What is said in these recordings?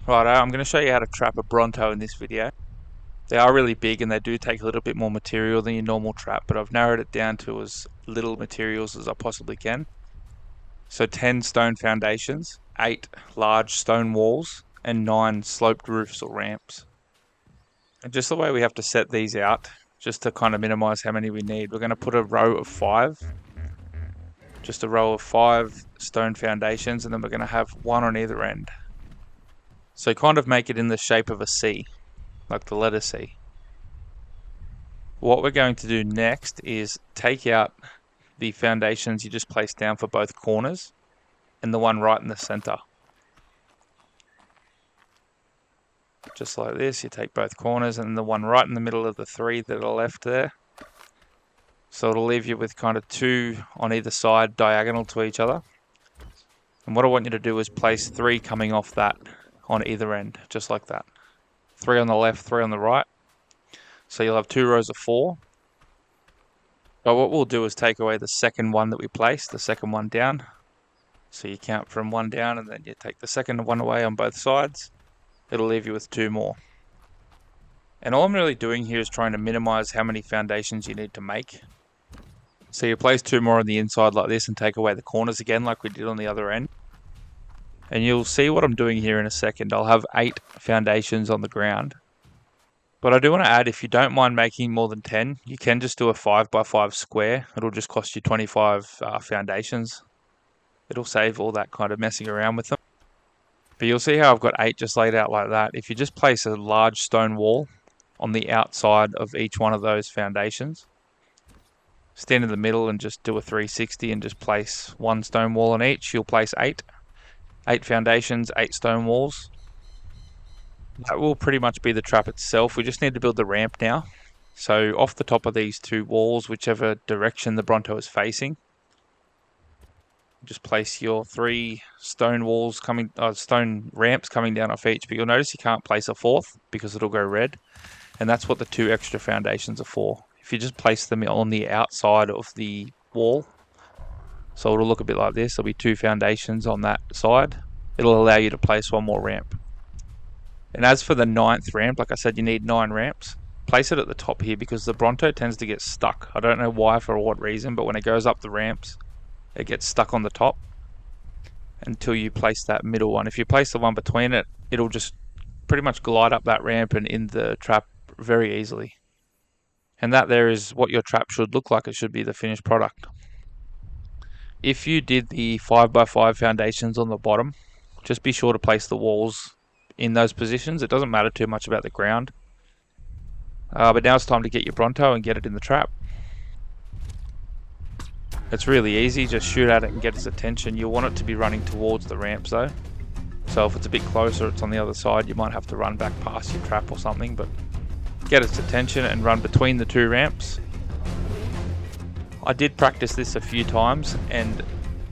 Righto, I'm going to show you how to trap a Bronto in this video. They are really big and they do take a little bit more material than your normal trap, but I've narrowed it down to as little materials as I possibly can. So 10 stone foundations, 8 large stone walls, and 9 sloped roofs or ramps. And just the way we have to set these out, just to kind of minimize how many we need, we're going to put a row of 5. Just a row of 5 stone foundations, and then we're going to have one on either end. So kind of make it in the shape of a C, like the letter C. What we're going to do next is take out the foundations you just placed down for both corners and the one right in the center. Just like this, you take both corners and the one right in the middle of the 3 that are left there. So it'll leave you with kind of 2 on either side diagonal to each other. And what I want you to do is place 3 coming off that on either end, just like that. 3 on the left, 3 on the right. So you'll have 2 rows of 4. But what we'll do is take away the second one that we placed, the second one down. So you count from 1 down and then you take the second one away on both sides. It'll leave you with 2 more. And all I'm really doing here is trying to minimize how many foundations you need to make. So you place 2 more on the inside like this and take away the corners again like we did on the other end. And you'll see what I'm doing here in a second. I'll have 8 foundations on the ground. But I do want to add, if you don't mind making more than 10, you can just do a 5x5 square. It'll just cost you 25 foundations. It'll save all that kind of messing around with them. But you'll see how I've got 8 just laid out like that. If you just place a large stone wall on the outside of each one of those foundations, stand in the middle and just do a 360 and just place 1 stone wall on each, you'll place 8 foundations, 8 stone walls. That will pretty much be the trap itself. We just need to build the ramp now. So off the top of these 2 walls, whichever direction the Bronto is facing, just place your 3 stone walls stone ramps coming down off each. But you'll notice you can't place a 4th because it'll go red, and that's what the 2 extra foundations are for. If you just place them on the outside of the wall, so it'll look a bit like this. There'll be 2 foundations on that side. It'll allow you to place 1 more ramp. And as for the 9th ramp, like I said, you need 9 ramps. Place it at the top here because the Bronto tends to get stuck. I don't know why, for what reason, but when it goes up the ramps, it gets stuck on the top until you place that middle one. If you place the one between it, it'll just pretty much glide up that ramp and in the trap very easily. And that there is what your trap should look like. It should be the finished product. If you did the 5x5 foundations on the bottom, just be sure to place the walls in those positions. It doesn't matter too much about the ground. But now it's time to get your Bronto and get it in the trap. It's really easy, just shoot at it and get its attention. You want it to be running towards the ramps though. So if it's a bit closer, it's on the other side, you might have to run back past your trap or something, but get its attention and run between the 2 ramps. I did practice this a few times and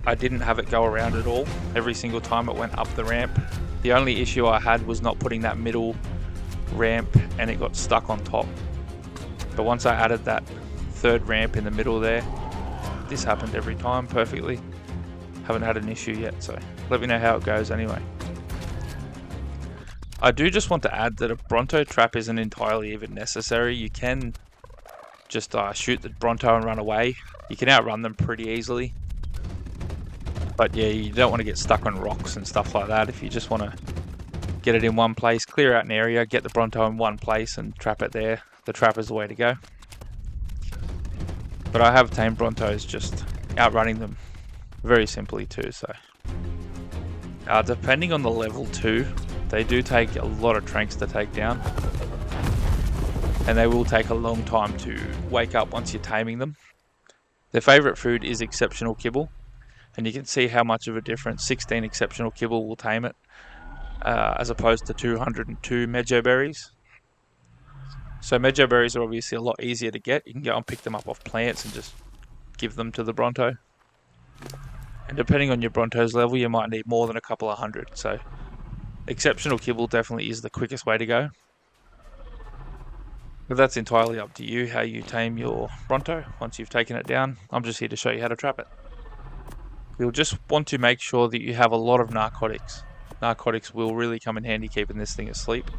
I didn't have it go around at all. Every single time it went up the ramp. The only issue I had was not putting that middle ramp and it got stuck on top. But once I added that 3rd ramp in the middle there, this happened every time perfectly. Haven't had an issue yet, so let me know how it goes anyway. I do just want to add that a Bronto trap isn't entirely even necessary. You can just shoot the Bronto and run away. You can outrun them pretty easily. But yeah, you don't want to get stuck on rocks and stuff like that. If you just want to get it in one place, clear out an area, get the Bronto in one place and trap it there, the trap is the way to go. But I have tamed Brontos just outrunning them very simply too. So depending on the level 2, they do take a lot of tranks to take down. And they will take a long time to wake up once you're taming them. Their favourite food is exceptional kibble. And you can see how much of a difference 16 exceptional kibble will tame it, as opposed to 202 mejo berries. So mejo berries are obviously a lot easier to get. You can go and pick them up off plants and just give them to the Bronto. And depending on your Bronto's level, you might need more than a couple of hundred. So exceptional kibble definitely is the quickest way to go. But that's entirely up to you how you tame your Bronto once you've taken it down. I'm just here to show you how to trap it. You'll just want to make sure that you have a lot of narcotics. narcotics will really come in handy keeping this thing asleep.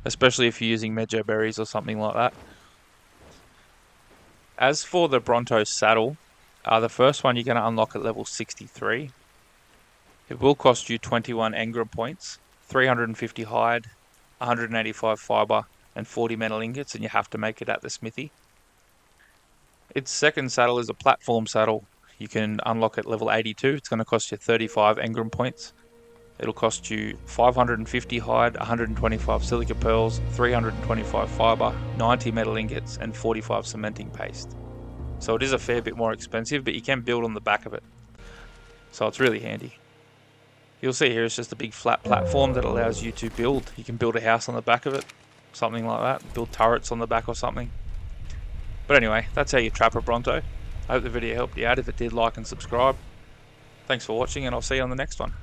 Especially if you're using mejo berries or something like that. As for the Bronto saddle, the first one you're going to unlock at level 63. It will cost you 21 engram points, 350 hide, 185 fiber, and 40 metal ingots, and you have to make it at the smithy. Its second saddle is a platform saddle. You can unlock at level 82. It's going to cost you 35 engram points. It'll cost you 550 hide, 125 silica pearls, 325 fiber, 90 metal ingots, and 45 cementing paste. So it is a fair bit more expensive, but you can build on the back of it. So it's really handy. You'll see here it's just a big flat platform that allows you to build. You can build a house on the back of it, something like that. Build turrets on the back or something. But anyway, that's how you trap a Bronto. I hope the video helped you out. If it did, like and subscribe. Thanks for watching, and I'll see you on the next one.